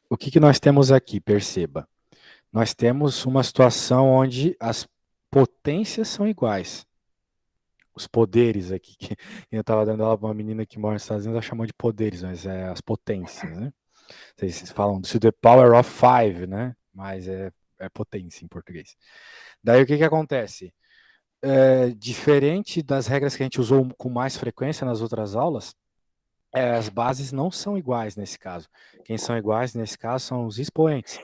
o que nós temos aqui? Perceba. Nós temos uma situação onde as potências são iguais. Os poderes aqui, que eu estava dando aula para uma menina que mora nos Estados Unidos, ela chamou de poderes, mas é as potências, né? Vocês falam to the power of five, né? Mas é potência em português. Daí o que acontece? Diferente das regras que a gente usou com mais frequência nas outras aulas, as bases não são iguais nesse caso. Quem são iguais nesse caso são os expoentes.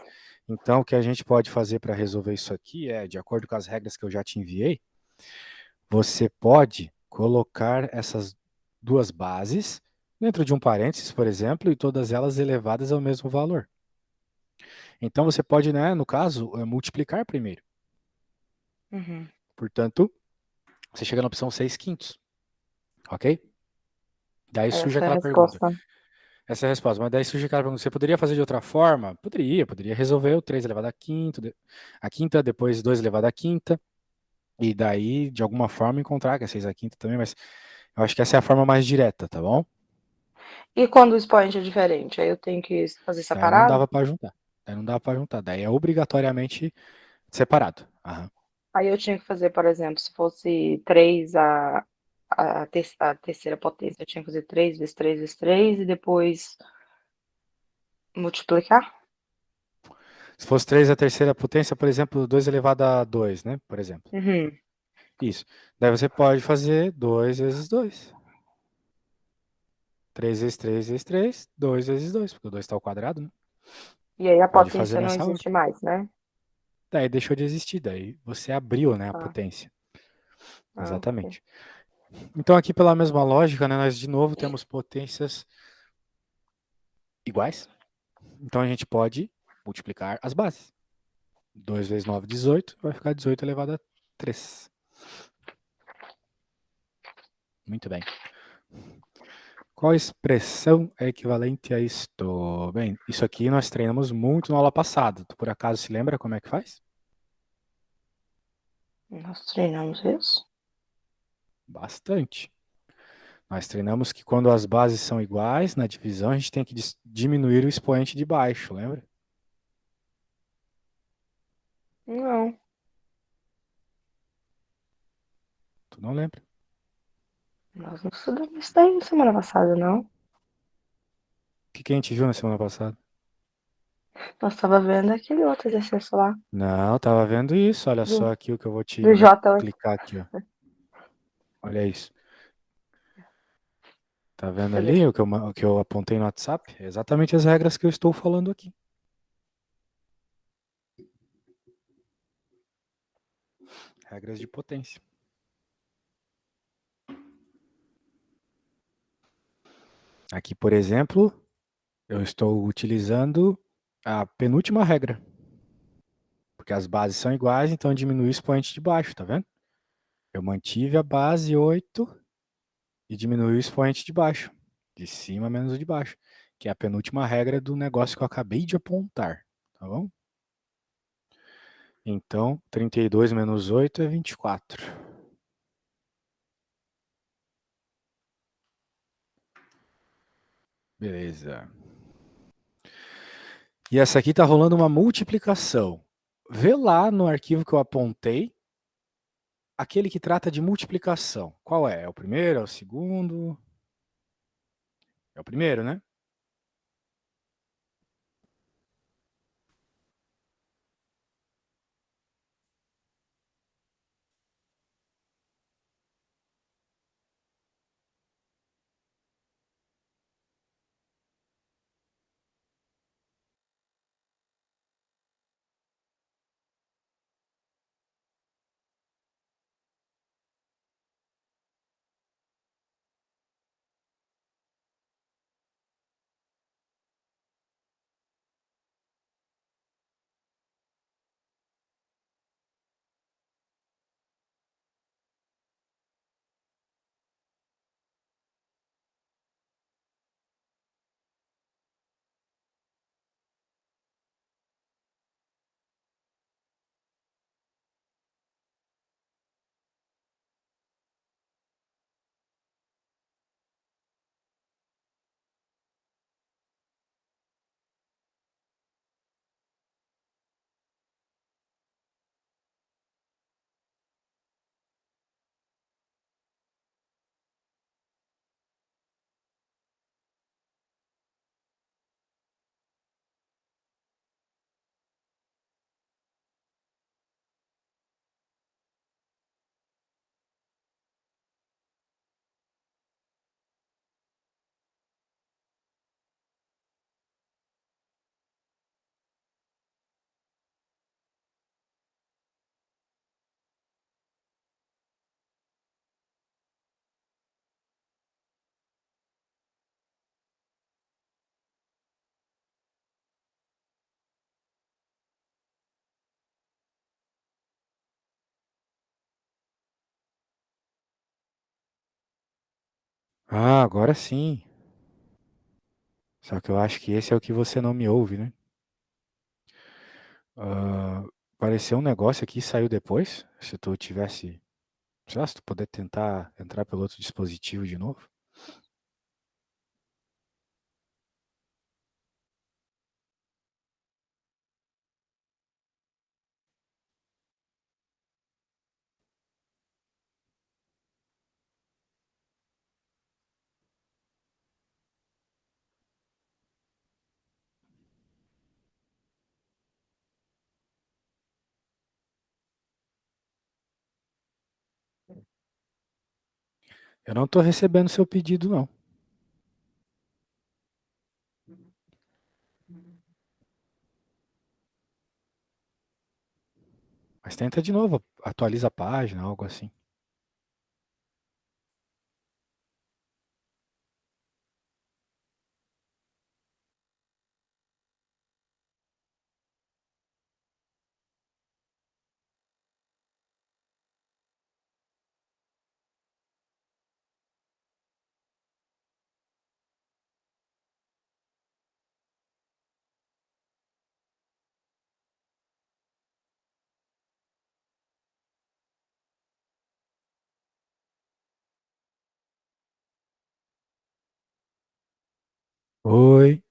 Então, o que a gente pode fazer para resolver isso aqui é, de acordo com as regras que eu já te enviei, você pode colocar essas duas bases dentro de um parênteses, por exemplo, e todas elas elevadas ao mesmo valor. Então, você pode, né, no caso, multiplicar primeiro. Uhum. Portanto, você chega na opção 6 quintos. Ok? Daí surge Essa é a aquela pergunta. resposta. Essa é a resposta. Mas daí surge aquela pergunta. Você poderia fazer de outra forma? Poderia resolver o 3 elevado a quinta, depois 2 elevado à quinta, e daí, de alguma forma, encontrar que é 6 à quinta também, mas eu acho que essa é a forma mais direta, tá bom? E quando o expoente é diferente? Aí eu tenho que fazer Daí não separado? dava para juntar. Daí não dava para juntar. Daí é obrigatoriamente separado. Aham. Aí eu tinha que fazer, por exemplo, se fosse 3 a terceira potência, eu tinha que fazer 3 vezes 3 vezes 3 e depois multiplicar? Se fosse 3 a terceira potência, por exemplo, 2 elevado a 2, né? Por exemplo. Uhum. Isso. Daí você pode fazer 2 vezes 2. 3 vezes 3 vezes 3, 2 vezes 2, porque o 2 está ao quadrado, né? E aí a Pode fazer potência não nessa existe ordem. mais, né? Daí deixou de existir, daí você abriu, né, a Ah, potência. ok. Exatamente. Então aqui pela mesma lógica, né, nós de novo temos potências iguais. Então a gente pode multiplicar as bases. 2 vezes 9, 18, vai ficar 18 elevado a 3. Muito bem. Qual expressão é equivalente a isto? Bem, isso aqui nós treinamos muito na aula passada. Tu por acaso se lembra como é que faz? Nós treinamos isso? Bastante. Nós treinamos que quando as bases são iguais na divisão, a gente tem que diminuir o expoente de baixo, lembra? Não, Tu não lembra? nós não estudamos isso daí semana passada, não. O que a gente viu na semana passada? Nós estava vendo aquele outro exercício lá, Não, tava vendo isso. Olha do, só aqui o que eu vou do te. Vou J8. clicar aqui, ó. Olha isso. Tá vendo Cadê? ali o que eu apontei no WhatsApp? É exatamente as regras que eu estou falando aqui. Regras de potência. Aqui, por exemplo, eu estou utilizando a penúltima regra. Porque as bases são iguais, então eu diminui o expoente de baixo, tá vendo? Eu mantive a base 8 e diminui o expoente de baixo. De cima menos o de baixo. Que é a penúltima regra do negócio que eu acabei de apontar. Tá bom? Então, 32 menos 8 é 24. Beleza. E essa aqui está rolando uma multiplicação. Vê lá no arquivo que eu apontei aquele que trata de multiplicação. Qual é? É o primeiro? É o segundo? É o primeiro, né? Ah, agora sim. Só que eu acho que esse é o que você não me ouve, né? Ah, apareceu um negócio aqui e saiu depois. Se tu tivesse. Sei lá, se tu puder tentar entrar pelo outro dispositivo de novo. Eu não tô recebendo seu pedido, não. Mas tenta de novo, atualiza a página, algo assim. Oi.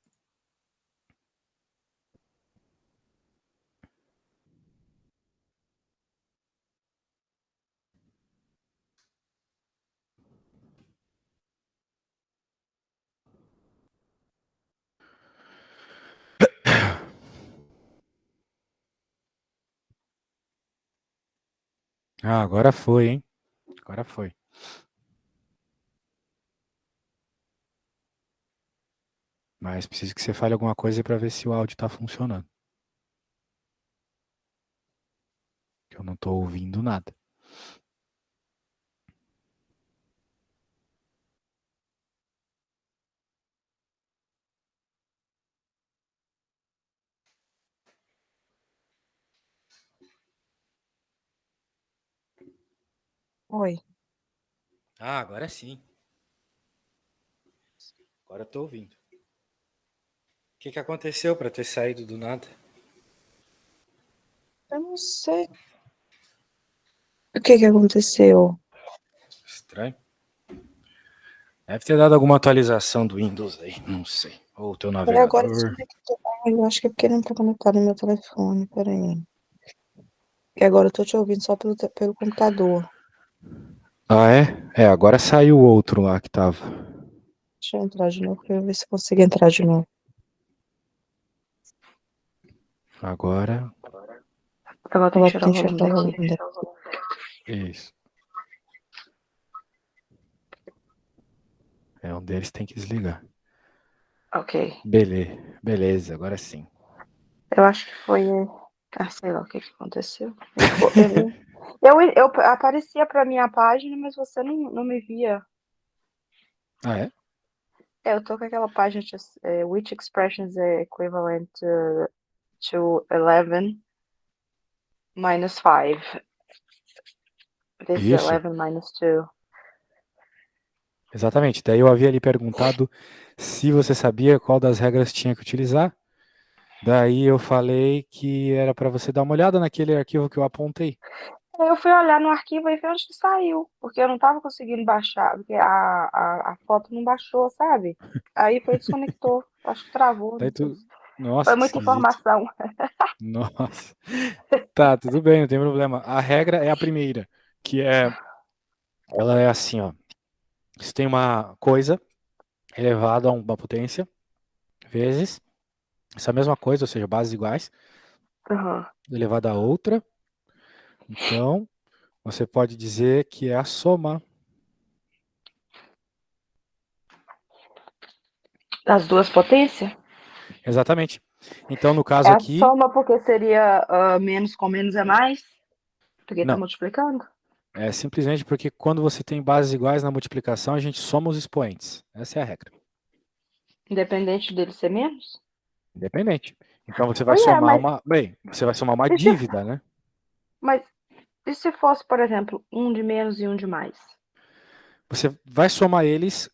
Ah, agora foi, hein? Agora foi. Mas preciso que você fale alguma coisa para ver se o áudio tá funcionando. Que eu não tô ouvindo nada. Oi. Ah, agora sim. Agora eu tô ouvindo. O que que aconteceu para ter saído do nada? Eu não sei o que que aconteceu. Estranho. Deve ter dado alguma atualização do Windows aí, não sei. Ou o teu Peraí, agora navegador. desconectou. Eu acho que é porque não tá conectado no meu telefone. Peraí. E agora eu tô te ouvindo só pelo computador. Ah, é? É, agora saiu o outro lá que tava. Deixa eu entrar de novo pra eu ver se consigo entrar de novo. Agora. Agora tem que Agora tirar tem o que volume tirar o daqui. volume daqui. Isso. É, um deles tem que desligar. Ok. Beleza, agora sim. Eu acho que foi. Ah, sei lá o que que aconteceu. Eu aparecia pra minha página, mas você não me via. Ah, é? Eu tô com aquela página de which expressions are equivalent to 11 minus 5. This is Isso, 11 minus 2. exatamente. Daí eu havia lhe perguntado se você sabia qual das regras tinha que utilizar. Daí eu falei que era para você dar uma olhada naquele arquivo que eu apontei. Aí eu fui olhar no arquivo e vi onde que saiu, porque eu não tava conseguindo baixar, porque a foto não baixou, sabe? Aí foi desconectou. Acho que travou, Daí não sei. tu. Nossa, Foi que muita esquisito. informação. Nossa. Tá, tudo bem, não tem problema. A regra é a primeira, que é. Ela é assim, ó. Se tem uma coisa elevada a uma potência, vezes essa mesma coisa, ou seja, bases iguais, Aham. elevada a outra. Então, você pode dizer que é a soma. Das duas potências? Exatamente. Então, no É caso a aqui, soma porque seria menos com menos é mais? Porque tá não. multiplicando? É simplesmente porque quando você tem bases iguais na multiplicação, a gente soma os expoentes. Essa é a regra. Independente dele ser menos? Independente. Então você vai Ué, somar uma. Bem, você vai somar uma e se, dívida, né? mas e se fosse, por exemplo, um de menos e um de mais? você vai somar eles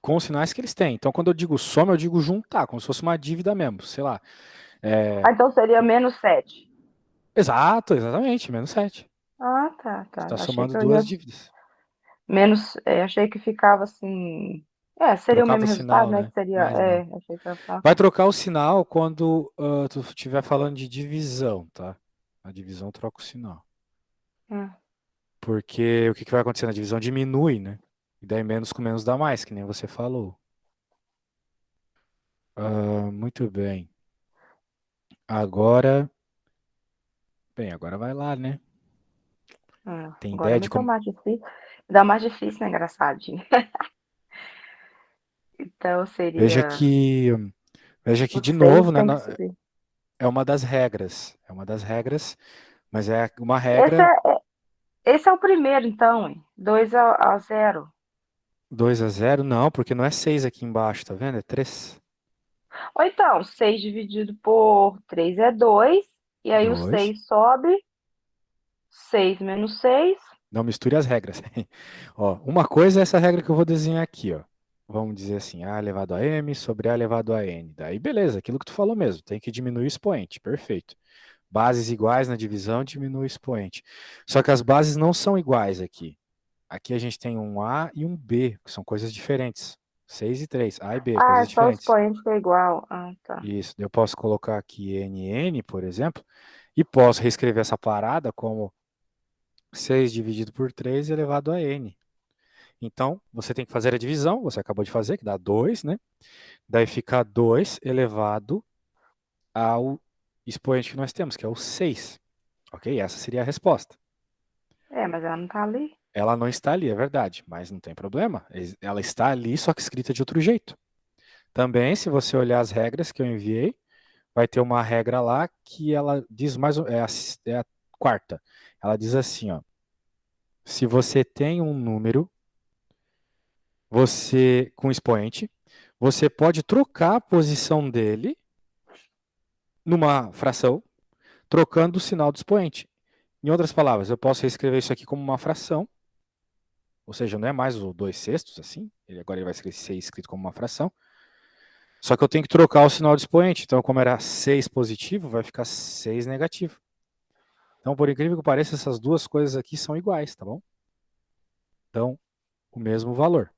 com os sinais que eles têm. Então, quando eu digo soma, eu digo juntar, como se fosse uma dívida mesmo, sei lá. Então seria menos 7. Exato, exatamente, menos 7. Ah, Você tá. está Achei somando que eu ia duas dívidas. menos. Achei que ficava assim. Seria o Trocava mesmo o resultado, sinal, né? né? Que seria. Mas não. Achei que ia ficar. Vai trocar o sinal quando tu estiver falando de divisão, tá? A divisão troca o sinal. Hum. Porque o que vai acontecer na divisão diminui, né? E daí menos com menos dá mais, que nem você falou. Muito bem. Agora, bem, agora vai lá, né? Tem Agora ideia me de dá como. mais difícil. Dá mais difícil, né? Engraçadinho. Então Veja seria. que, veja que O de 6 novo, né? tem que subir. É uma das regras. É uma das regras, mas é uma Esse regra é, esse é o primeiro, então, hein? 2-0. 2-0, não, porque não é 6 aqui embaixo, tá vendo? É 3. Ou então, 6 dividido por 3 é 2. E aí o 2. 6 sobe. 6 menos 6. Não misture as regras. Ó, uma coisa é essa regra que eu vou desenhar aqui, ó. Vamos dizer assim, A elevado a M sobre A elevado a N. Daí, beleza, aquilo que tu falou mesmo, tem que diminuir o expoente, perfeito. Bases iguais na divisão, diminui o expoente. Só que as bases não são iguais aqui. Aqui a gente tem um A e um B, que são coisas diferentes. 6 e 3, A e B, É coisas só o diferentes. expoente que é igual. Ah, tá. Isso, eu posso colocar aqui NN, por exemplo, e posso reescrever essa parada como 6 dividido por 3 elevado a N. Então, você tem que fazer a divisão, você acabou de fazer, que dá 2, né? Daí fica 2 elevado ao expoente que nós temos, que é o 6. Ok? Essa seria a resposta. Mas ela não tá ali. Ela não está ali, é verdade, mas não tem problema. Ela está ali, só que escrita de outro jeito. Também, se você olhar as regras que eu enviei, vai ter uma regra lá que ela diz mais. É a quarta. Ela diz assim, ó. Se você tem um número, você com expoente, você pode trocar a posição dele numa fração, trocando o sinal do expoente. Em outras palavras, eu posso reescrever isso aqui como uma fração, ou seja, não é mais o 2/6, assim, agora ele vai ser escrito como uma fração, só que eu tenho que trocar o sinal do expoente, então como era 6 positivo, vai ficar 6 negativo. Então, por incrível que pareça, essas duas coisas aqui são iguais, tá bom? Então, o mesmo valor.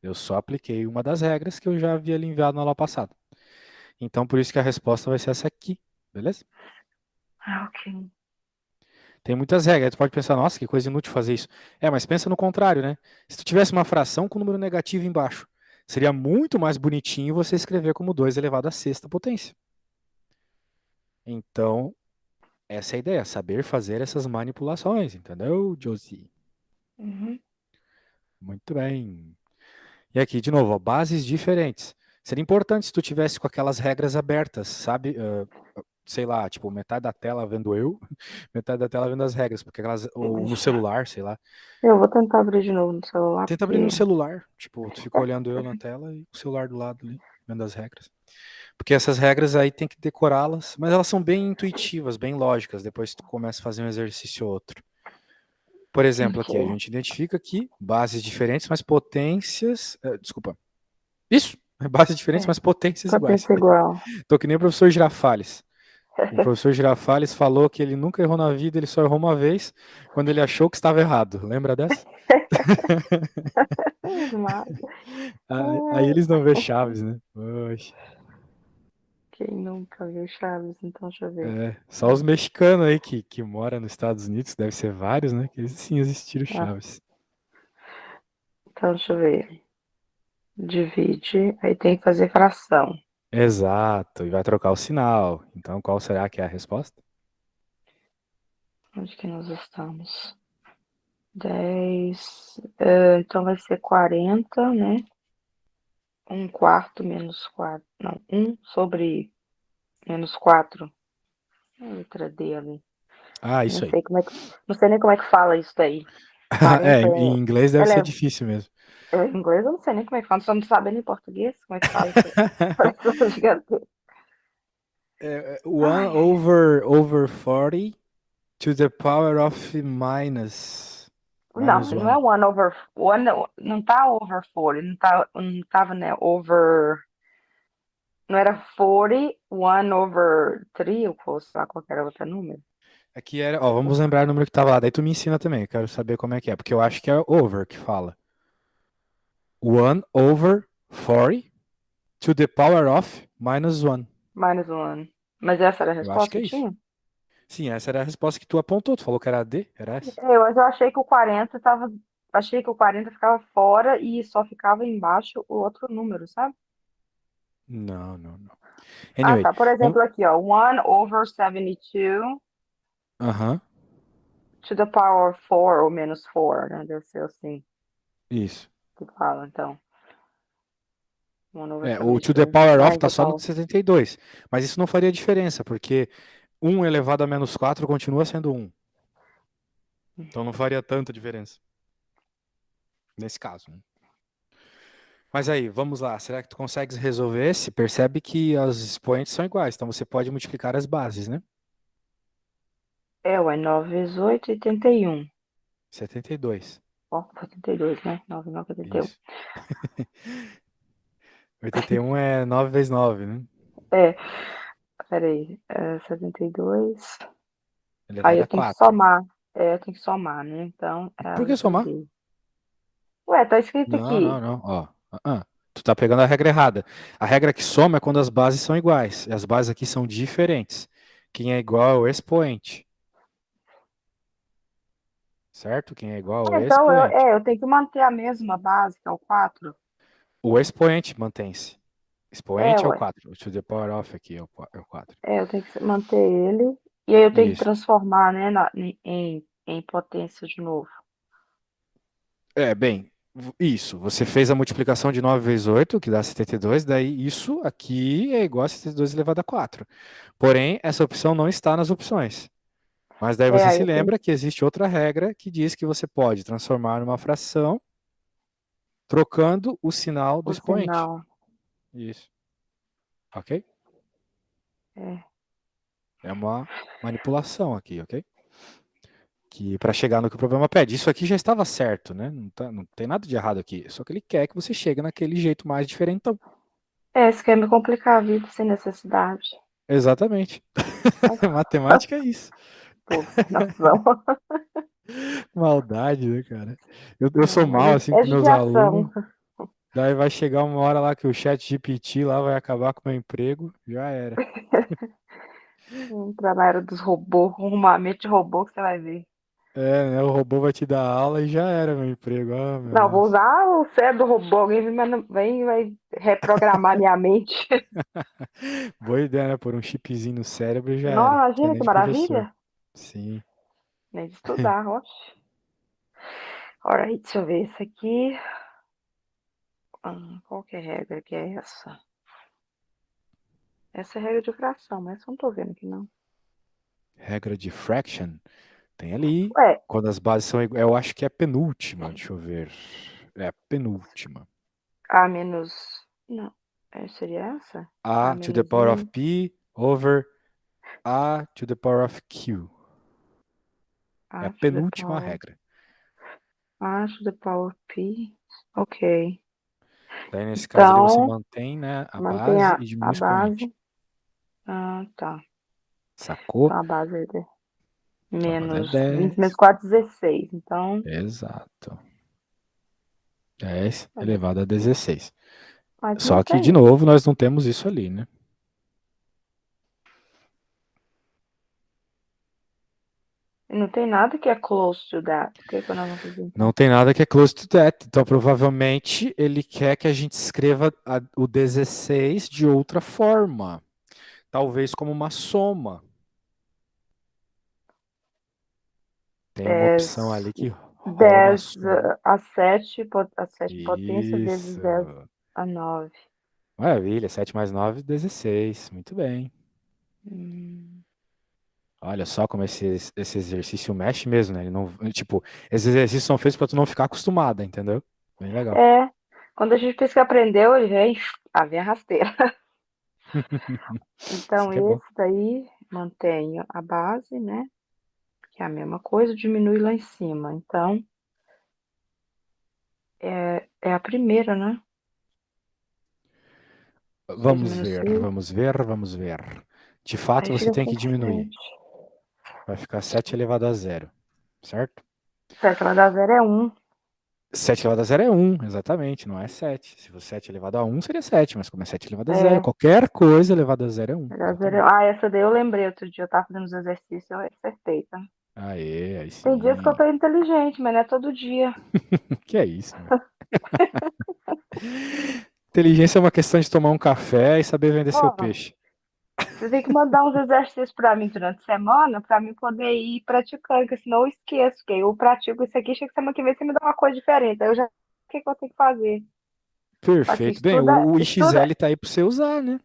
Eu só apliquei uma das regras que eu já havia lhe enviado na aula passada. Então, por isso que a resposta vai ser essa aqui, beleza? Ok. Tem muitas regras. Aí tu pode pensar, nossa, que coisa inútil fazer isso. Mas pensa no contrário, né? Se tu tivesse uma fração com número negativo embaixo, seria muito mais bonitinho você escrever como 2 elevado à sexta potência. Então, essa é a ideia, saber fazer essas manipulações, entendeu, Josie? Uhum. Muito bem. E aqui, de novo, ó, bases diferentes. Seria importante se tu tivesse com aquelas regras abertas, sabe? Sei lá, tipo, metade da tela vendo eu, metade da tela vendo as regras, porque elas, ou no celular, sei lá. Eu vou tentar abrir de novo no celular, Tenta abrir no porque. celular, tipo, tu fica olhando eu na tela e o celular do lado ali, vendo as regras. Porque essas regras aí tem que decorá-las, mas elas são bem intuitivas, bem lógicas, depois tu começa a fazer um exercício ou outro. Por exemplo, aqui a Ok. gente identifica aqui bases diferentes, mas potências. Desculpa. Isso! Bases diferentes, mas potências iguais. Potência igual. Tô que nem o professor Girafales. O professor Girafales falou que ele nunca errou na vida, ele só errou uma vez, quando ele achou que estava errado. Lembra dessa? Mas, Aí eles não vê Chaves, né? Oxe. quem nunca viu Chaves? Então, deixa eu ver. Só os mexicanos aí que moram nos Estados Unidos, deve ser vários, né? Que eles sim existiram Ah, Chaves. então, deixa eu ver. Divide, aí tem que fazer fração. Exato, e vai trocar o sinal. Então, qual será que é a resposta? Onde que nós estamos? 10. Então vai ser 40, né? 1/4 menos 4. Não, 1 sobre menos 4. A letra D ali. Ah, Não isso aí. sei como é que, não sei nem como é que fala isso daí. 40 Em inglês deve ser ela difícil mesmo. em inglês eu não sei nem como é que fala. Só não sabendo em português como é que fala isso aí. Fração gigantesca. 1 Ai, ai. over 40 to the power of minus. Não, Minus não é 1. 1 não tá over 40, não tava, né, over, não era 40, 1 over 3, ou sei lá, qualquer outro número. Aqui era, ó, vamos lembrar o número que tava lá, daí tu me ensina também, eu quero saber como é que é, porque eu acho que é over que fala. 1 over 40 to the power of minus 1. Minus 1. Mas essa era a Eu acho resposta que é que isso. tinha? Sim, essa era a resposta que tu apontou, tu falou que era D, era essa? Mas eu achei que o 40 tava. Achei que o 40 ficava fora e só ficava embaixo o outro número, sabe? Não, não, não. Ah, Anyway, tá. Por vamos... exemplo, aqui, ó. 1 over 72 Aham, to the power of 4 ou menos 4, né? Deve ser assim isso. que fala, então. 1 over É, o to the 72 power of mais tá the só no power. 72, mas isso não faria diferença, porque 1 elevado a menos 4 continua sendo 1. Então não faria tanta diferença nesse caso, né? Mas aí, vamos lá. Será que tu consegues resolver esse? Percebe que os expoentes são iguais, então você pode multiplicar as bases, né? É, ué, 9 vezes 8, 81. 72. Ó, 82, né? 9, 9, 81. Isso. 81 é 9 vezes 9, né? É, peraí. 72. Aí Elevado eu a tenho que 4. somar. É, eu tenho que somar, né? Então, é a Por que letra somar? D. Ué, tá escrito Não, aqui. não, não. Ó. Tu tá pegando a regra errada. A regra que soma é quando as bases são iguais. E as bases aqui são diferentes. Quem é igual é o expoente. Certo? Quem é igual é o Então, expoente. eu tenho que manter a mesma base, que é o 4. O expoente mantém-se. É, Expoente é o ué. 4. O to the power of aqui é o 4. É, eu tenho que manter ele. E aí eu tenho que Isso. transformar, né, em potência de novo. É, bem, isso. Você fez a multiplicação de 9 vezes 8, que dá 72, daí isso aqui é igual a 72 elevado a 4. Porém, essa opção não está nas opções. Mas daí É, você aí se eu tenho lembra que existe outra regra que diz que você pode transformar numa fração trocando o sinal do o expoente. sinal. Isso. Ok? É, É uma manipulação aqui, ok? Que para chegar no que o problema pede. Isso aqui já estava certo, né? Não tem nada de errado aqui. Só que ele quer que você chegue naquele jeito mais diferentão. você quer me complicar a vida sem necessidade. Exatamente. Mas, Matemática é isso. pô, sem noção. Maldade, né, cara? Eu sou mal assim É com meus judiação. alunos. Daí vai chegar uma hora lá que o chat GPT lá vai acabar com o meu emprego. Já era. Entrar na era dos robôs, arrumar mente de robô que você vai ver. É, né? O robô vai te dar aula e já era meu emprego. Ah, meu Não, vou Deus. usar o cérebro do robô. Alguém vem e vai reprogramar minha mente. Boa ideia, né? Pôr um chipzinho no cérebro e já Não, era. Precisa imagina nem que de professor. maravilha. Sim. Nem de estudar, oxe. Alright, deixa eu ver. Esse aqui. Qual que é a regra que é essa? Essa é a regra de fração, mas eu não tô vendo aqui, não. Regra de fraction. Tem ali. Ué, Quando as bases são iguais. Eu acho que é a penúltima. Deixa eu ver. É a penúltima. A menos. Não. Seria essa? A A to the menos power of um. P over A to the power of Q. É a A to the penúltima power. regra. A to the power P. Ok. Daí, nesse caso ali, você Então, mantém, né, a mantém base e a diminui o expoente. base. Ah, tá. Sacou? Então a base é de Então, a base é menos 20 menos 10. 4, 16. Então, Exato. 10 mas elevado a 16. não Só que, de tem. novo, nós não temos isso ali, né? Não tem nada que é close to that. O que que nós vamos fazer Não então? tem nada que é close to that. Então, provavelmente, ele quer que a gente escreva o 16 de outra forma. Talvez como uma soma. Tem uma 10, opção ali que rola uma 10 soma. a 7 potência vezes Isso. 10 a 9. Maravilha. 7 mais 9, 16. Muito bem. Hum. Olha só como esse exercício mexe mesmo, né? Ele não, tipo, esses exercícios são feitos para tu não ficar acostumada, entendeu? Bem legal. É, quando a gente pensa que aprendeu, ele vem a rasteira. Isso Então, que é bom. esse daí mantém a base, né? Que é a mesma coisa, diminui lá em cima. Então, É a primeira, né? 6 Vamos menos ver, 6. vamos ver, vamos ver. De fato, Aí você fica tem que diminuir. 107. Vai ficar 7 elevado a zero, certo? 7 ela dá 0 é 1. 7 elevado a zero é 1, exatamente, não é 7. Se fosse 7 elevado a 1, seria 7, mas como é 7 elevado a zero, É, qualquer coisa elevado a zero é 1, dá 0 exatamente. essa daí eu lembrei outro dia. Eu tava fazendo os exercícios e eu acertei, tá? Aê, aí Tem dias que eu sim. tô inteligente, mas não é todo dia. Que é isso, meu? Inteligência é uma questão de tomar um café e saber vender seu Ó, peixe. você tem que mandar uns exercícios pra mim durante a semana pra mim poder ir praticando, porque senão eu esqueço. Que eu pratico isso aqui, chega que semana que vem você me dá uma coisa diferente. Aí eu já sei o que eu tenho que fazer. Aqui, Perfeito. Bem, estuda, o estuda. IXL tá aí para você usar, né?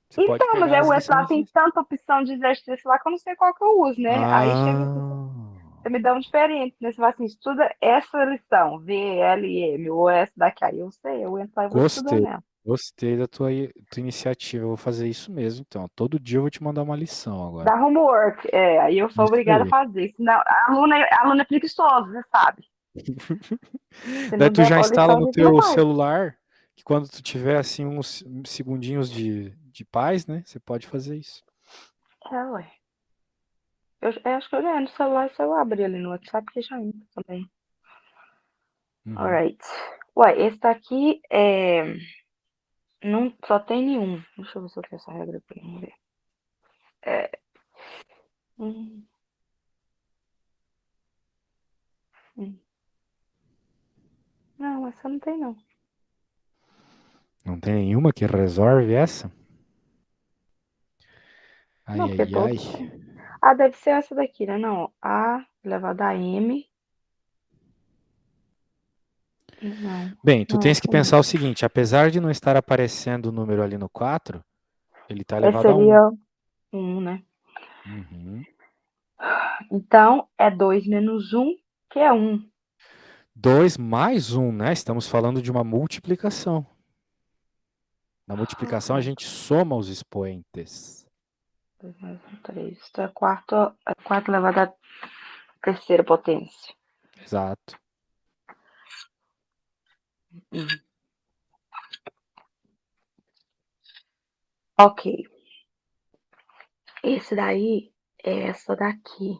Você pode Então, mas pegar as eu entro lá, lições tem disso. tanta opção de exercício lá que eu não sei qual que eu uso, né? Aí chega que Ah, você me dá um diferente, né? Você fala assim, estuda essa lição, VLM, ou essa daqui. Aí eu sei, eu entro lá e vou estudando gostei. ela. Gostei da tua iniciativa. Eu vou fazer isso mesmo, então. Todo dia eu vou te mandar uma lição agora. Dá homework, aí eu sou Isso obrigada a aí. fazer. Senão, a aluna é preguiçosa, você sabe? Se Daí não tu der já instala lição, a no gente não teu faz. celular que quando tu tiver assim uns segundinhos de paz, né? Você pode fazer isso. Ué. Eu acho que eu ganhei no celular, se eu abrir ali no WhatsApp, que já entra também. Uhum. Alright. Ué, esse daqui não só tem nenhum. Deixa eu ver se eu tenho essa regra aqui. Vamos ver. É, hum, hum. Não, essa não tem, não. Não tem nenhuma que resolve essa? Não, Ai, porque ai, ai. todos têm. Ah, deve ser essa daqui, né? Não. A elevado a M. Não, Bem, tu não é tens que essa, não. pensar o seguinte: apesar de não estar aparecendo o número ali no 4, ele está Esse elevado a 1. seria um, né? Uhum. Então, é 2 menos um, que é um. 2 mais 1, né? Estamos falando de uma multiplicação. Na multiplicação, a gente soma os expoentes. 2 mais um, 3. Então, é quarto elevado à terceira potência. Exato. Hum. Ok. Esse daí é essa daqui.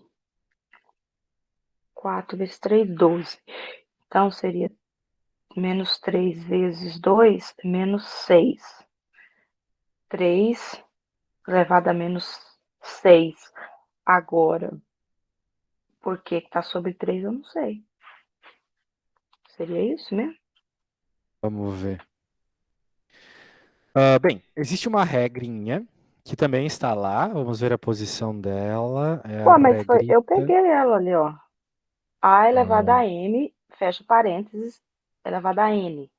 4 vezes 3, 12. Então, seria menos 3 vezes 2, menos 6. 3 elevado a menos 6. Agora, por que que tá sobre 3, eu não sei. Seria isso mesmo? Vamos ver. Bem, existe uma regrinha que também está lá. Vamos ver a posição dela. É a Ué, mas foi, eu regrita. peguei ela ali, ó. A elevado Ah, a m, fecha parênteses, elevado a n.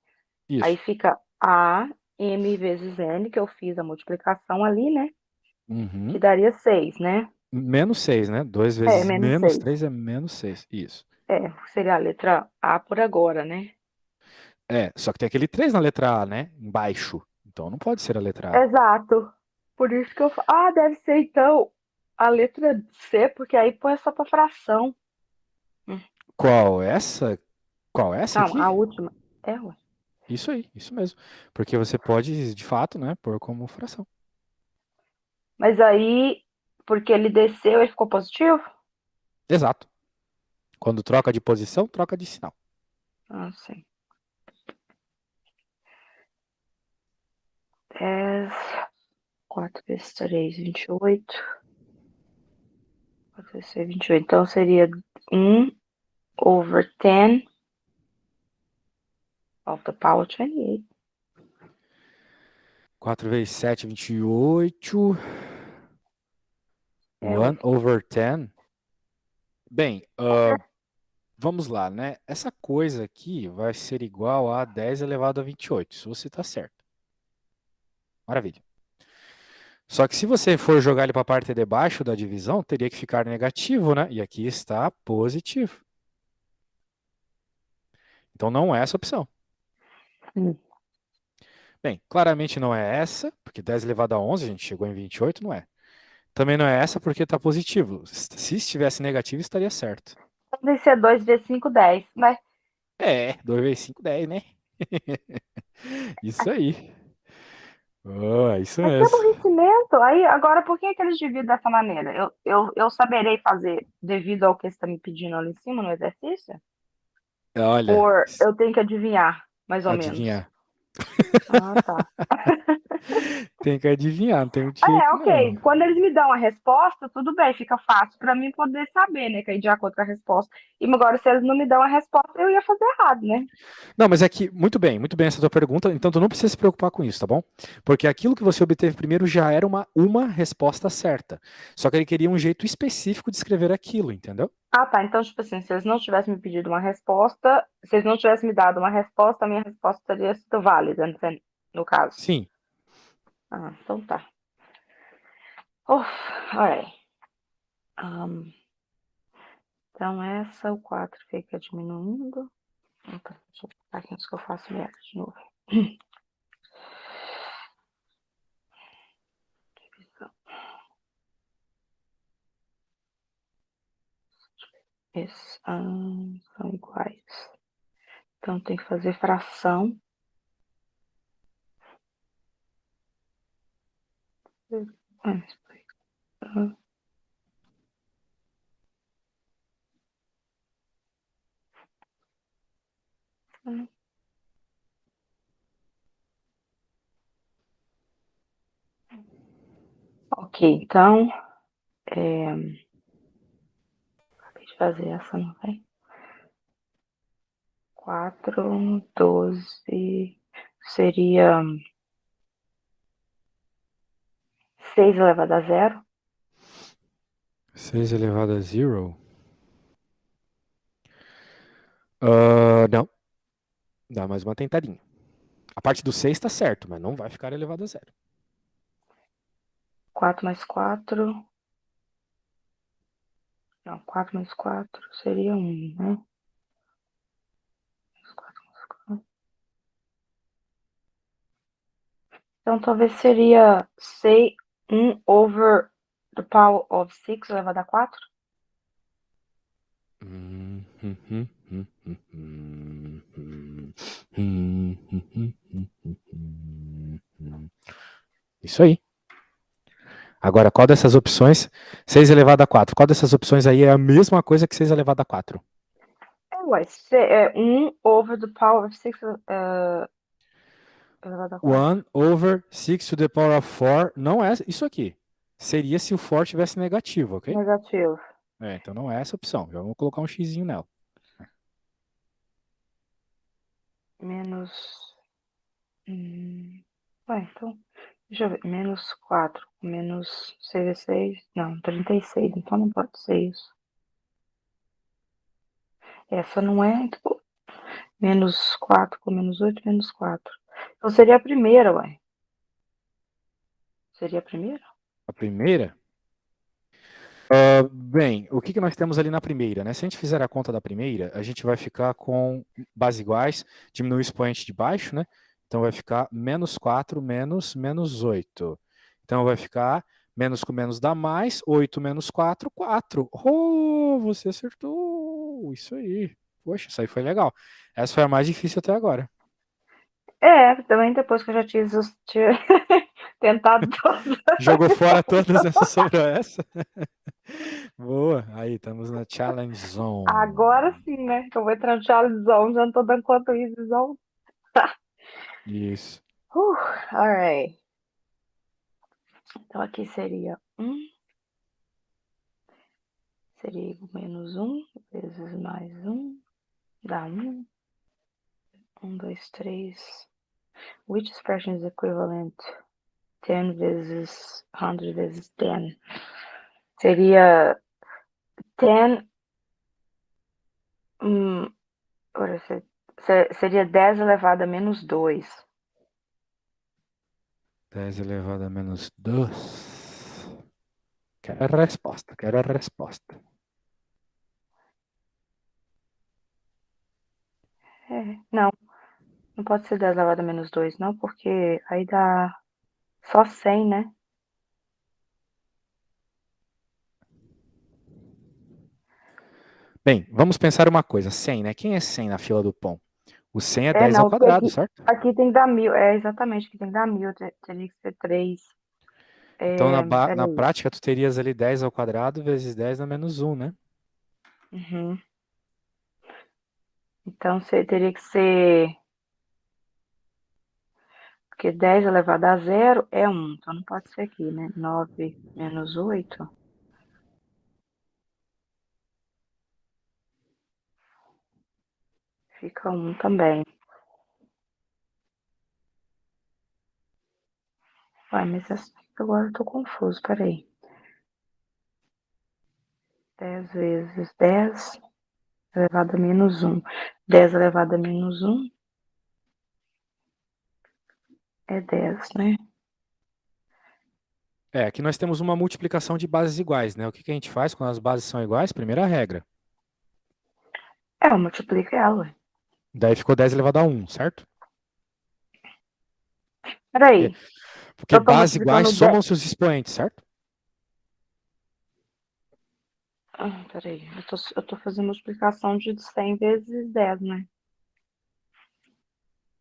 Aí isso. fica a m vezes n, que eu fiz a multiplicação ali, né? Que Uhum. daria 6, né? Menos 6, né? 2 É, vezes menos menos 6. 3 é menos 6. Isso. Seria a letra A por agora, né? É, só que tem aquele 3 na letra A, né? Embaixo. Então não pode ser a letra A. Exato. Por isso que eu falo. Ah, deve ser então a letra C, porque aí põe só pra fração. Hum. Qual essa? Qual essa Não, a aqui? última. Ué. Isso aí, isso mesmo. Porque você pode, de fato, né, pôr como fração. Mas aí, porque ele desceu, ele ficou positivo? Exato. Quando troca de posição, troca de sinal. Ah, sim. 10, 4 vezes 3, 28. 4 vezes 3, 28. Então seria 1/10 of the power 28. 4 vezes 7, 28. Ué. 1 over 10. Bem, vamos lá, né? Essa coisa aqui vai ser igual a 10 elevado a 28. Isso você está certo. Maravilha. Só que se você for jogar ele para a parte de baixo da divisão, teria que ficar negativo, né? E aqui está positivo. Então não é essa opção. Hum. Bem, claramente não é essa, porque 10 elevado a 11, a gente chegou em 28, não é. Também não é essa porque está positivo. Se estivesse negativo, estaria certo. Deve ser 2 vezes 5, 10. Mas 2 vezes 5, 10, né? Isso aí. Oh, é isso Mas que mesmo. aborrecimento! Aí, agora, por que que eles dividem dessa maneira? Eu saberei fazer devido ao que você está me pedindo ali em cima no exercício? Olha, Ou eu tenho que adivinhar, mais ou menos? adivinhar. Ah, tá. Tem que adivinhar, não tem muito É, jeito, não. ok. Quando eles me dão a resposta, tudo bem, fica fácil para mim poder saber, né? Que aí de acordo com a resposta. E agora, se eles não me dão a resposta, eu ia fazer errado, né? Não, mas é que, muito bem essa tua pergunta, então tu não precisa se preocupar com isso, tá bom? Porque aquilo que você obteve primeiro já era uma resposta certa. Só que ele queria um jeito específico de escrever aquilo, entendeu? Ah, tá. Então, tipo assim, se eles não tivessem me pedido uma resposta, se eles não tivessem me dado uma resposta, a minha resposta teria sido válida, no caso. Sim. Ah, então tá. Uf, alright. Um, então, essa, o 4 fica diminuindo. Opa, deixa eu botar aqui antes que eu faço merda de novo. Divisão. Esses são iguais. Então, tem que fazer fração. Ok, então, acabei de fazer essa, não vai? 4, 12, seria 6 elevado a zero. 6 elevado a zero? Não. Dá mais uma tentadinha. A parte do 6 tá certo, mas não vai ficar elevado a zero. 4 mais 4. Não, 4 mais 4 seria 1, né? Mais 4 mais 4. Então, talvez seria 6, 1 over the power of 6 elevado a 4. Isso aí. Agora, qual dessas opções? 6 elevado a 4. Qual dessas opções aí é a mesma coisa que 6 elevado a 4? Ué, 1 over the power of 6 elevado a 4. 1 over 6 to the power of 4 não é isso aqui. Seria se o for tivesse negativo, ok? Negativo. Então não é essa opção. Já vamos colocar um xizinho nela. Menos. Ué, então. Deixa eu ver. Menos 4. Menos 6 é 6. Não, 36. Então não pode ser isso. Essa não é. Então, menos 4 com menos 8, menos 4. Então seria a primeira, ué. Seria a primeira? A primeira? Bem, o que nós temos ali na primeira, né? Se a gente fizer a conta da primeira, a gente vai ficar com bases iguais, diminui o expoente de baixo, né? Então vai ficar menos 4 menos 8. Então vai ficar menos com menos dá mais, 8 menos 4, 4. Oh, você acertou! Isso aí. Poxa, isso aí foi legal. Essa foi a mais difícil até agora. É, também depois que eu já tinha tentado todas. Jogou fora todas essas sobre essa? Boa. Aí, estamos na Challenge Agora Zone. sim, né? Que eu vou entrar no Charles Zone, já não tô dando conta isso, Zone. Tá. Isso. Alright. Então aqui seria 1. Seria menos 1 vezes mais 1. Dá 1. 1, 2, 3. Which expression is equivalent? 10 vezes 100 vezes 10. Seria 10. Agora seria 10 elevado a menos 2. 10 elevado a menos 2. Quero a resposta, quero a resposta. Não, não pode ser 10 elevado a menos 2, não, porque aí dá só 100, né? Bem, vamos pensar uma coisa. 100, né? Quem é 100 na fila do pão? O 100 é É, 10 ao não, porque quadrado, certo? aqui tem que dar 1000. É, exatamente, aqui tem que dar 1000. Teria que ser 3. Então, na Peraí. prática, tu terias ali 10 ao quadrado vezes 10 na menos um, né? Uhum. Então, teria que ser. Porque 10 elevado a zero é 1. Então, não pode ser aqui, né? 9 menos 8 fica 1 também. Ué, mas agora eu tô confuso. Peraí. 10 vezes 10 elevado a menos 1. 10 elevado a menos 1 é 10, né? É, aqui nós temos uma multiplicação de bases iguais, né? O que que a gente faz quando as bases são iguais? Primeira regra. É, eu multiplico ela, ué. Daí ficou 10 elevado a um, certo? Porque, Peraí. porque Eu tô bases iguais multiplicando 10. somam-se os expoentes, certo? Peraí. Eu tô fazendo multiplicação de 100 vezes 10, né?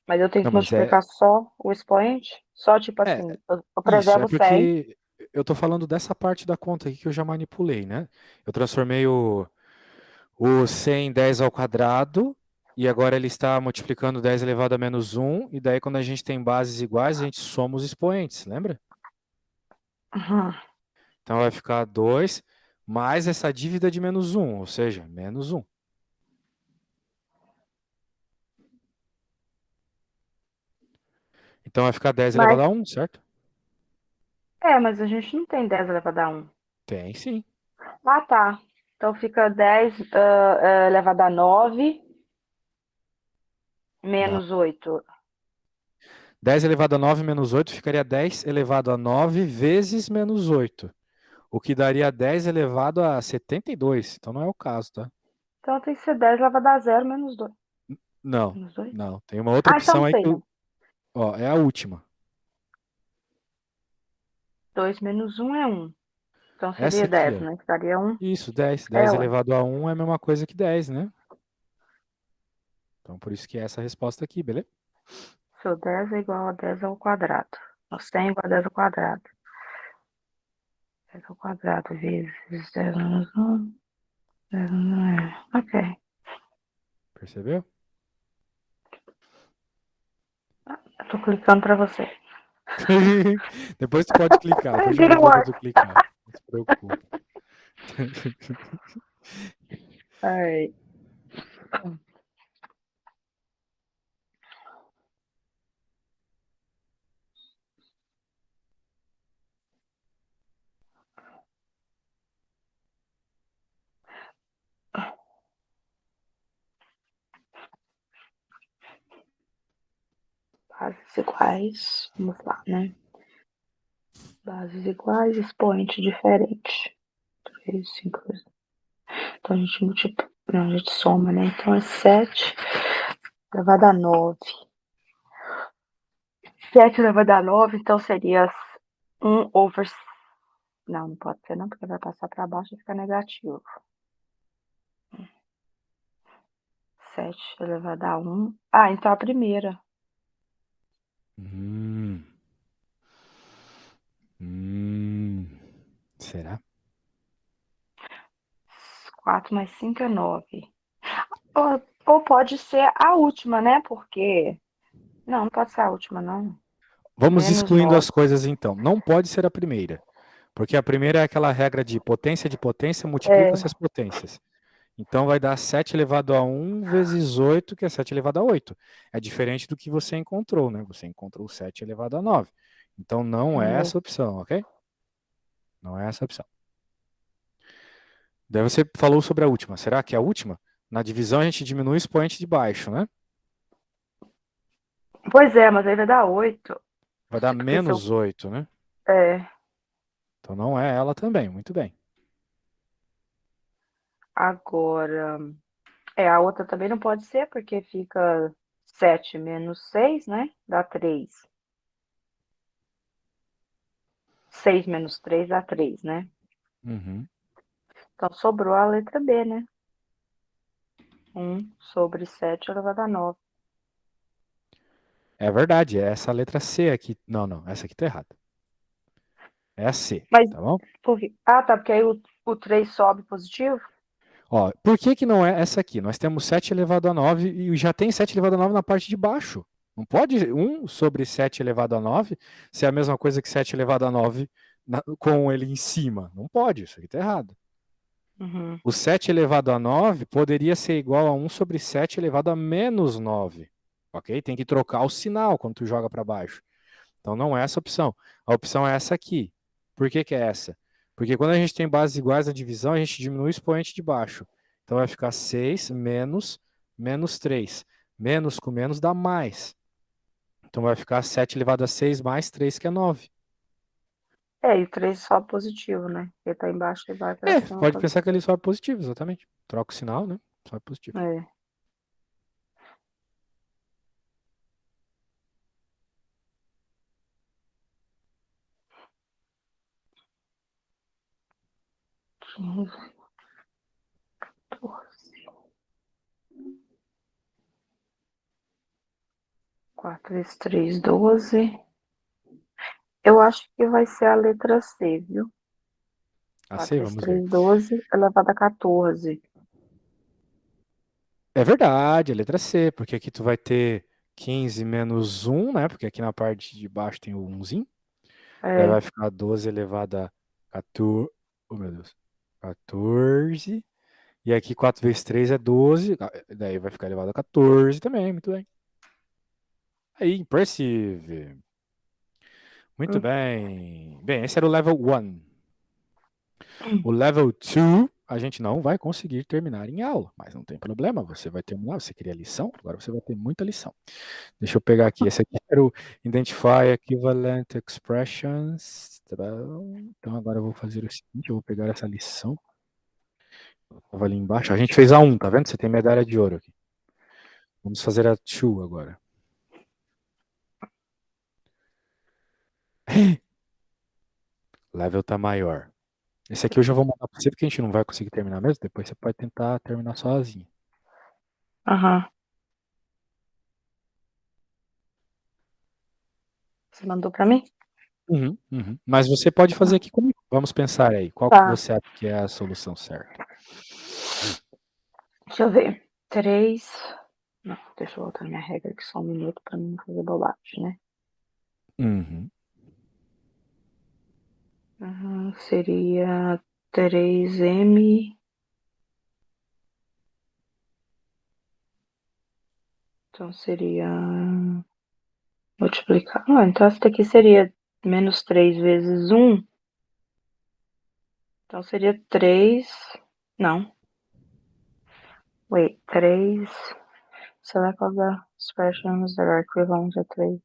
Mas eu tenho Não, que mas multiplicar só o expoente? Só, tipo é assim, eu isso, é preservo 100. porque eu tô falando dessa parte da conta aqui que eu já manipulei, né? Eu transformei o 100 em 10 ao quadrado e agora ele está multiplicando 10 elevado a menos um e daí quando a gente tem bases iguais, a gente soma os expoentes, lembra? Uhum. Então vai ficar 2 mais essa dívida de menos um, ou seja, menos um. Então vai ficar 10 Mas, elevado a um, certo? mas a gente não tem 10 elevado a 1. Tem sim. Ah, tá. Então fica 10 elevado a 9 Não. menos 8. 10 elevado a 9 menos 8 ficaria 10 elevado a 9 vezes menos 8, o que daria 10 elevado a 72. Então não é o caso, tá? Então tem que ser 10 elevado a zero menos 2. Não, Menos 2? não. Tem uma outra Ah, então opção aí que tem. ó, é a última. 2 menos 1 é 1. Então Essa seria aqui, 10, ó. né? Que daria 1. Isso, 10. É, 10 ué. elevado a um é a mesma coisa que 10, né? Então por isso que é essa resposta aqui, beleza? Se o 10 é igual a 10 ao quadrado. O 100 é igual a 10 ao quadrado. 10 ao quadrado vezes 10 menos 1. 10 menos 1. Ok. Percebeu? Eu tô clicando pra você. Depois tu pode clicar, depois de Didn't novo pra work. tu clicar. Não se preocupe. Ai. Bases iguais. Vamos lá, né? Bases iguais, expoente diferente. 3, 5. Então a gente multiplica. Não, a gente soma, né? Então é 7 elevado a 9. 7 elevado a 9, então seria 1 over. Não, não pode ser, não, porque vai passar para baixo e fica negativo. 7 elevado a 1. Ah, então a primeira. Hum, hum, será? 4 mais 5 é 9. Ou pode ser a última, né? Porque. Não, não pode ser a última, não. Vamos Menos excluindo 9. as coisas então. Não pode ser a primeira, porque a primeira é aquela regra de potência multiplica-se É. as potências. Então vai dar 7 elevado a um vezes 8, que é 7 elevado a 8. É diferente do que você encontrou, né? Você encontrou 7 elevado a 9. Então não é É. essa opção, ok? Não é essa opção. Daí você falou sobre a última. Será que é a última? Na divisão a gente diminui o expoente de baixo, né? Pois é, mas aí vai dar 8. Vai dar Porque se eu. menos 8, né? É. Então não é ela também. Muito bem. Agora. A outra também não pode ser, porque fica 7 menos 6, né? Dá 3. 6 menos 3 dá 3, né? Uhum. Então sobrou a letra B, né? 1/7 elevado a 9. É verdade, é essa letra C aqui. Não, não, essa aqui tá errada. É a C, Mas tá bom? por quê? Ah, tá, porque aí o 3 sobe positivo? Ó, por que que não é essa aqui? Nós temos 7 elevado a 9 e já tem 7 elevado a 9 na parte de baixo. Não pode 1/7 elevado a 9 ser a mesma coisa que 7 elevado a 9 com ele em cima. Não pode, isso aqui tá errado. Uhum. O 7 elevado a 9 poderia ser igual a 1/7 elevado a -9. Ok? Tem que trocar o sinal quando tu joga para baixo. Então não é essa a opção. A opção é essa aqui. Por que que é essa? Porque quando a gente tem bases iguais na divisão, a gente diminui o expoente de baixo. Então vai ficar 6 menos menos 3. Menos com menos dá mais. Então vai ficar 7 elevado a 6 mais 3, que é 9. É, e o 3 sobe positivo, né? Ele tá embaixo, ele vai pra É, cima pode pensar que ele positivo. sobe positivo, exatamente. Troca o sinal, né? Sobe positivo. É. Quinze, 14. 4 vezes 3, 12. Eu acho que vai ser a letra C, viu? Assim, 4 vezes vamos ver. 3, 12, elevado a 14. É verdade, a letra C, porque aqui tu vai ter 15 menos 1, né? Porque aqui na parte de baixo tem o 1zinho. Daí É. vai ficar 12 elevado a 14. Oh, meu Deus. 14. E aqui 4 vezes 3 é 12. Daí vai ficar elevado a 14 também. Muito bem. Aí, impressive. Muito Hum, bem. Bem, esse era o level 1. hum. O level 2 a gente não vai conseguir terminar em aula, mas não tem problema, você vai terminar, você queria lição, agora você vai ter muita lição. Deixa eu pegar aqui, esse aqui era o Identify Equivalent Expressions. Tá bom? Então agora eu vou fazer o seguinte, eu vou pegar essa lição, estava ali embaixo, a gente fez a 1, tá vendo? Você tem medalha de ouro aqui. Vamos fazer a 2 agora. Level tá maior. Esse aqui eu já vou mandar pra você, porque a gente não vai conseguir terminar mesmo, depois você pode tentar terminar sozinho. Aham. Você mandou pra mim? Uhum, uhum. Mas você pode fazer aqui comigo. Vamos pensar aí. Qual que Tá. você acha que é a solução certa? Deixa eu ver. 3. Não, deixa eu voltar na minha regra aqui só um minuto pra mim não fazer bobagem, né? Uhum. Seria 3M. Então seria multiplicar. Ah, então essa daqui seria menos 3 vezes 1. Então seria 3. Não. Wait, 3. Select all the expressions that are equivalent to 3.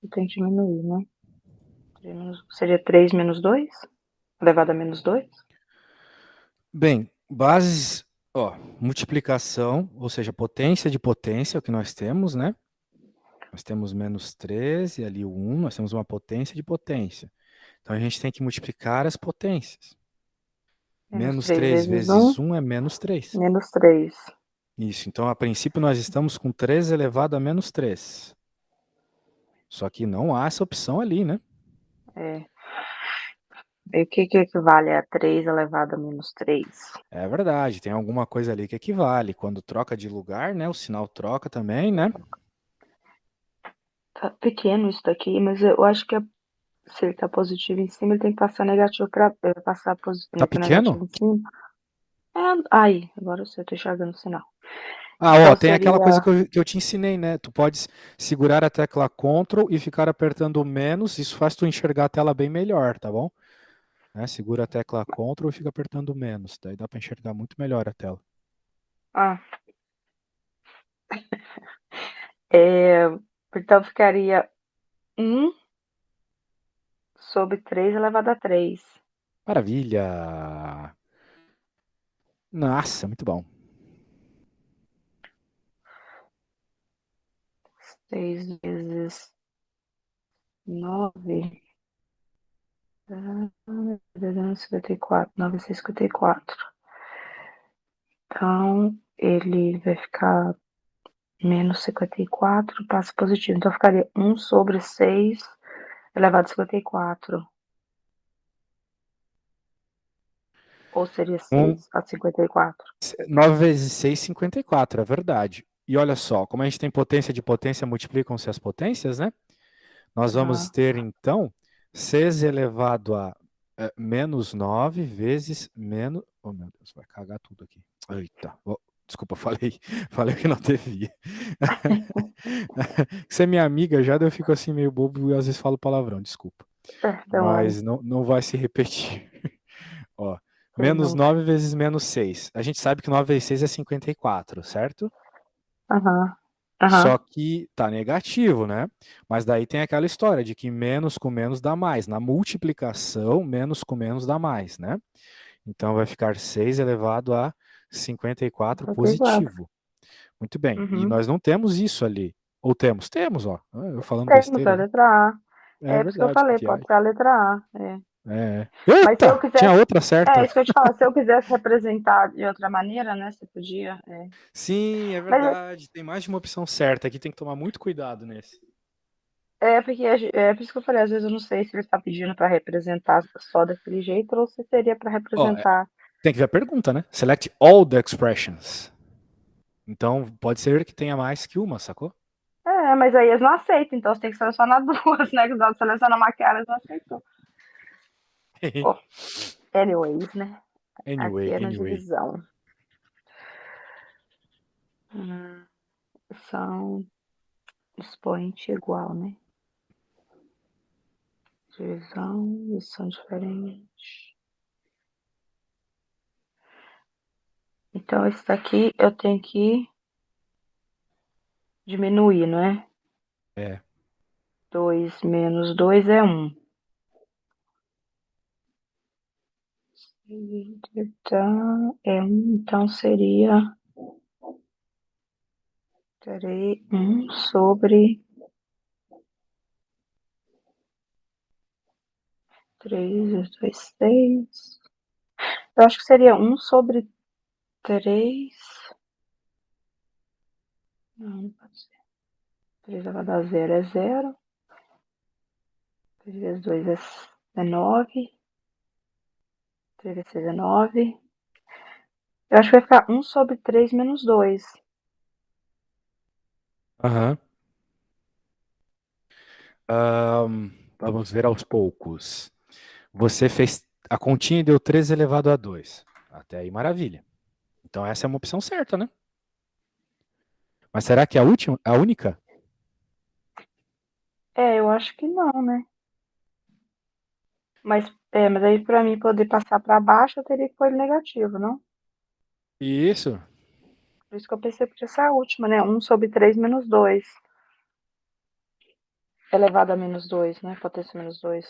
Eu tenho que diminuir, né? Seria 3 menos 2? Elevado a menos 2? Bem, bases, ó, multiplicação, ou seja, potência de potência, é o que nós temos, né? Nós temos menos 13 e ali o 1, nós temos uma potência de potência. Então a gente tem que multiplicar as potências. Menos Menos 3 3 vezes 1, vezes 1 é menos 3. menos 3. Isso, então a princípio nós estamos com 3 elevado a menos 3. Só que não há essa opção ali, né? É. E o que equivale a 3 elevado a menos 3? É verdade, tem alguma coisa ali que equivale. Quando troca de lugar, né? O sinal troca também, né? Tá pequeno isso daqui, mas eu acho que se ele tá positivo em cima, ele tem que passar negativo para passar Tá negativo pequeno? em cima. É, aí, agora eu sei, eu tô enxergando o sinal. Ah, ó, Então tem aquela coisa seria. que eu te ensinei, né? Tu podes segurar a tecla Ctrl e ficar apertando o menos. Isso faz tu enxergar a tela bem melhor, tá bom? Né? Segura a tecla Ctrl e fica apertando o menos. Daí dá pra enxergar muito melhor a tela. Ah, é, então ficaria 1/3 elevado a 3. Maravilha! Nossa, muito bom. 6 vezes 9. 54. 9 vezes 54. Então. ele vai ficar menos 54, passa positivo. Então ficaria 1 sobre 6 elevado a 54. Ou seria Um, 6 a 54? 9 vezes 6, 54, é verdade. E olha só, como a gente tem potência de potência, multiplicam-se as potências, né? Nós vamos Aham. ter, então, 6 elevado a menos 9 vezes menos... Oh, meu Deus, vai cagar tudo aqui. Eita, desculpa, falei, falei o que não devia. Você é minha amiga já, daí eu fico assim meio bobo e às vezes falo palavrão, desculpa. Perdão aí. Mas não vai se repetir. Ó, Sei menos não. 9 vezes menos 6. A gente sabe que 9 vezes 6 é 54, certo? Aham. Só Aham. que tá negativo, né? Mas daí tem aquela história de que menos com menos dá mais. Na multiplicação, menos com menos dá mais, né? Então vai ficar 6 elevado a 54 54. positivo. Muito bem. E Uhum. nós não temos isso ali. Ou temos? Temos, ó. Eu falando Temos besteira a já. letra A. É É por isso que eu verdade, que falei, pode viagem. ser a letra A. É. É. Mas se eu Eita! Tinha quisesse. outra É, certa. isso que eu te falo, se eu quisesse representar de outra maneira, né? Você podia. É. Sim, é Mas verdade. Tem mais de uma opção certa. Aqui tem que tomar muito cuidado nesse. é porque é por isso que eu falei, às vezes eu não sei se ele está pedindo para representar só daquele jeito ou se seria para Ó, representar. tem que ver a pergunta, né? Select all the expressions. Então, pode ser que tenha mais que uma, sacou? É, mas aí eles não aceitam, então você tem que selecionar duas, né? Que os dados selecionam uma cara, eles não aceitam. Bom, anyways, né? Anyway, Aqui é na anyway. divisão. Hum, são expoente igual, né? Divisão, lição diferente. Então, esse daqui eu tenho que diminuir, não é? É. 2 menos 2 é 1. Então, então seria terei 1 sobre 3, 2, 6. Eu acho que seria 1 sobre 3. Não pode ser. 3 elevado a 0 é 0. 3 vezes 2 é 9. 3 vezes 6 é 9. Eu acho que vai ficar 1 sobre 3 menos 2. Aham. Vamos ver aos poucos. Você fez a continha e deu 3 elevado a 2. Até aí, maravilha. Então, essa é uma opção certa, né? Mas será que é a última, a única? É, eu acho que não, né? Mas aí para mim poder passar para baixo eu teria que pôr ele negativo, não? Isso. Por isso que eu pensei que essa é a última, né? 1 sobre 3 menos 2. Elevado a menos 2, né? Potência menos 2.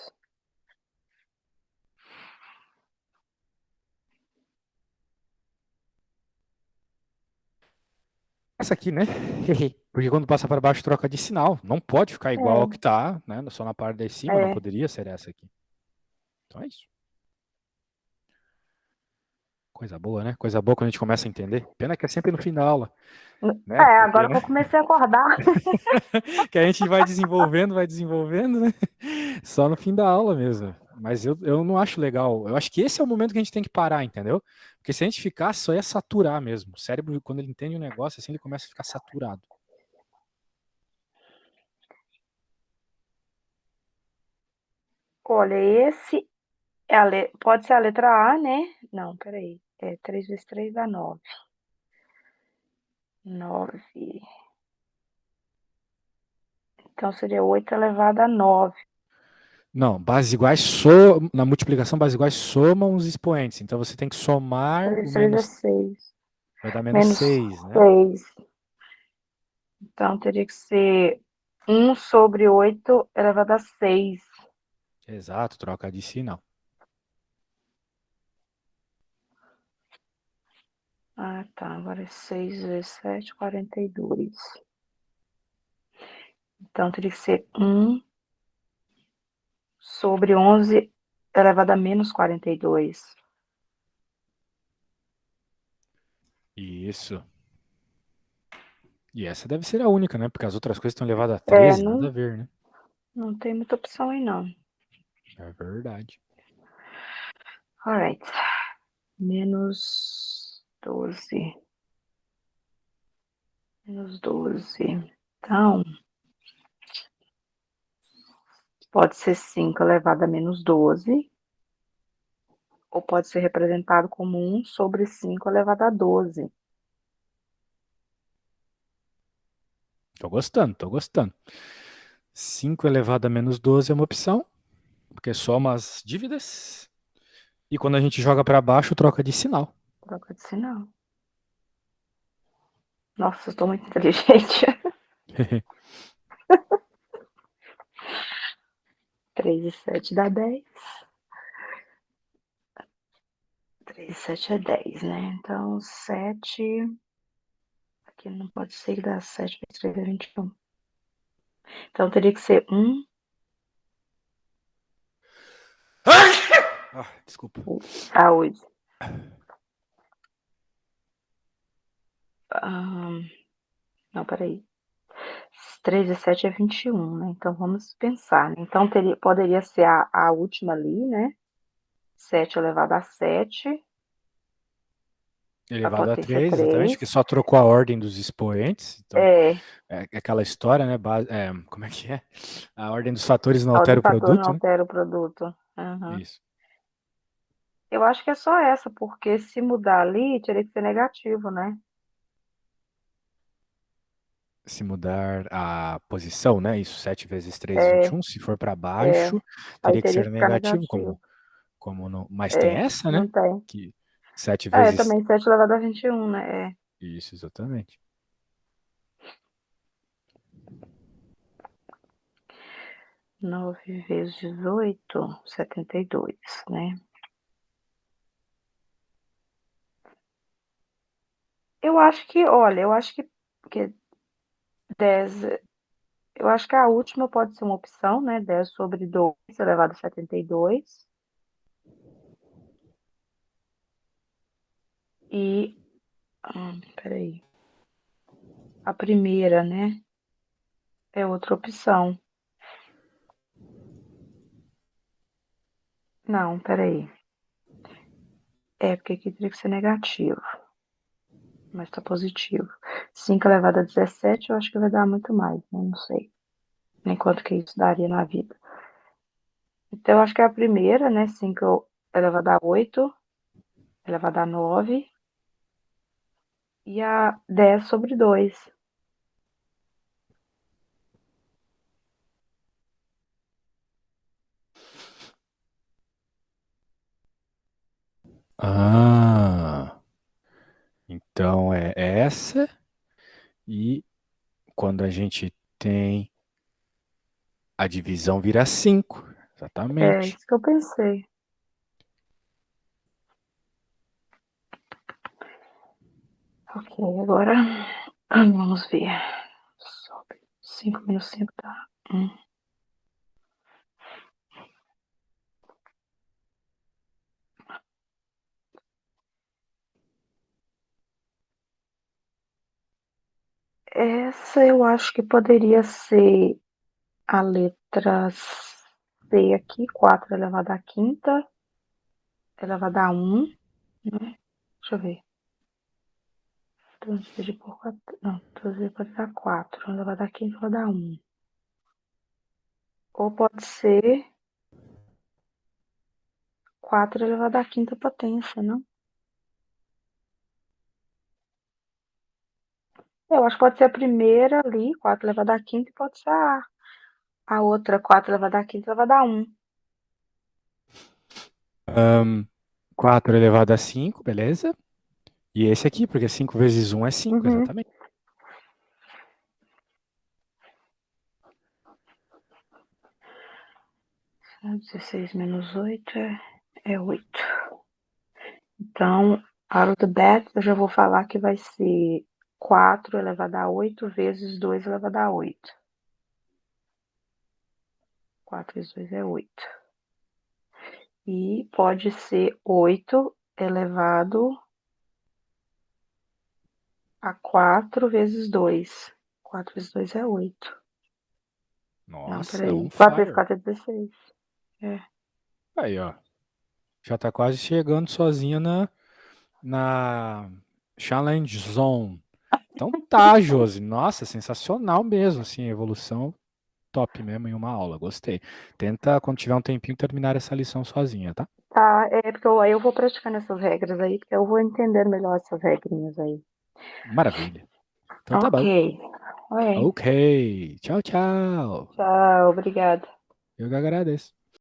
Essa aqui, né? Porque quando passa para baixo troca de sinal. Não pode ficar igual ao que tá, né? Só na parte de cima, não É. poderia ser essa aqui. Então é isso. Coisa boa, né? Coisa boa quando a gente começa a entender. Pena que é sempre no fim da aula, né? Porque, Agora né? que eu comecei a acordar. Que a gente vai desenvolvendo, né? Só no fim da aula mesmo. Mas eu não acho legal. Eu acho que esse é o momento que a gente tem que parar, entendeu? Porque se a gente ficar, só ia saturar mesmo. O cérebro, quando ele entende um negócio assim, ele começa a ficar saturado. Olha, esse pode ser a letra A, né? Não, peraí. 3 vezes 3 dá 9. 9. Então seria 8 elevado a 9. Não, bases iguais na multiplicação, bases iguais somam os expoentes. Então você tem que 3 somar o vezes 3 é menos, 6. vai dar menos Menos 6, né? 6. Então teria que ser 1 sobre 8 elevado a 6. Exato, troca de sinal. Ah, tá. Agora é 6 vezes 7, 42. Então teria que ser 1 sobre 11 elevado a menos 42. Isso. E essa deve ser a única, né? Porque as outras coisas estão elevadas a 13, nada a ver, né? Não tem muita opção aí, não. É verdade. Alright. Menos 12. Menos 12. Então, pode ser 5 elevado a menos 12, ou pode ser representado como 1 sobre 5 elevado a 12. Tô gostando, tô gostando. 5 elevado a menos 12 é uma opção, porque soma as dívidas. E quando a gente joga para baixo, troca de sinal. Troca de sinal. Nossa, eu estou muito inteligente. 3 e 7 dá 10. 3 e 7 é 10, né? Então, 7. Aqui não pode ser que dá 7 vezes 3 é 21. Então, teria que ser 1. Desculpa. Saúde. Não, peraí. 3 e 7 é 21, né? Então, vamos pensar, né? Então, poderia ser a última ali, né? 7 elevado a 7. A Elevado a potência 3, exatamente, 3. que só trocou a ordem dos expoentes. Então, É, é aquela história, né? Como é que é? A ordem dos fatores não a ordem altera do o fator não produto, né? altera o produto. Uhum. Isso. Eu acho que é só essa, porque se mudar ali, teria que ser negativo, né? Se mudar a posição, né? Isso, 7 vezes 3, É, 21. Se for para é. baixo, Aí teria que teria ser que ficar negativo, negativo. como não. Mas tem É, essa, não né? tem. Que 7 É, vezes. também 7 elevado a 21, né? É. Isso, exatamente. 9 vezes 18, 72, né? Eu acho que, olha, que 10, eu acho que a última pode ser uma opção, né? 10 sobre 2 elevado a 72. E, peraí. A primeira, né? É outra opção. Não, peraí. É, porque aqui teria que ser negativo, mas tá positivo. 5 elevado a 17, eu acho que vai dar muito mais, né? Não sei nem quanto que isso daria na vida. Então, eu acho que é a primeira, né? 5 elevado a 8, elevado a 9, e a 10 sobre 2. Ah, então é essa. E quando a gente tem a divisão vira 5. É Exatamente. isso que eu pensei. Ok, agora vamos ver. Sobre 5 menos 5 dá 1. Essa eu acho que poderia ser a letra C aqui, 4 elevado à quinta, elevado a 1, né? Deixa eu ver. 12 dividido por 4, não, 12 pode dar 4, elevado à quinta elevado a 1. Ou pode ser 4 elevado à quinta potência, não? Eu acho que pode ser a primeira ali, 4 elevado à quinta, e pode ser a outra, 4 elevado à quinta elevado a 1. 4 elevado a 5, beleza? E esse aqui, porque 5 vezes 1 é 5, Uhum. exatamente. 16 menos 8 é 8. Então, out of the bet, eu já vou falar que vai ser 4 elevado a 8 vezes 2 elevado a 8. 4 vezes 2 é 8. E pode ser 8 elevado A 4 vezes 2. 4 vezes 2 é 8. Não, Nossa, on peraí. 4 vezes fire. 4 é 16. É. Aí, ó. Já tá quase chegando sozinha na Challenge Zone. Então tá, Josi. Nossa, sensacional mesmo, assim, evolução top mesmo em uma aula. Gostei. Tenta, quando tiver um tempinho, terminar essa lição sozinha, tá? Tá, é porque aí eu vou praticando essas regras aí, porque eu vou entender melhor essas regrinhas aí. Maravilha. Então tá Ok. bom. Oi. Ok. Tchau, tchau. Tchau, obrigada. Eu que agradeço.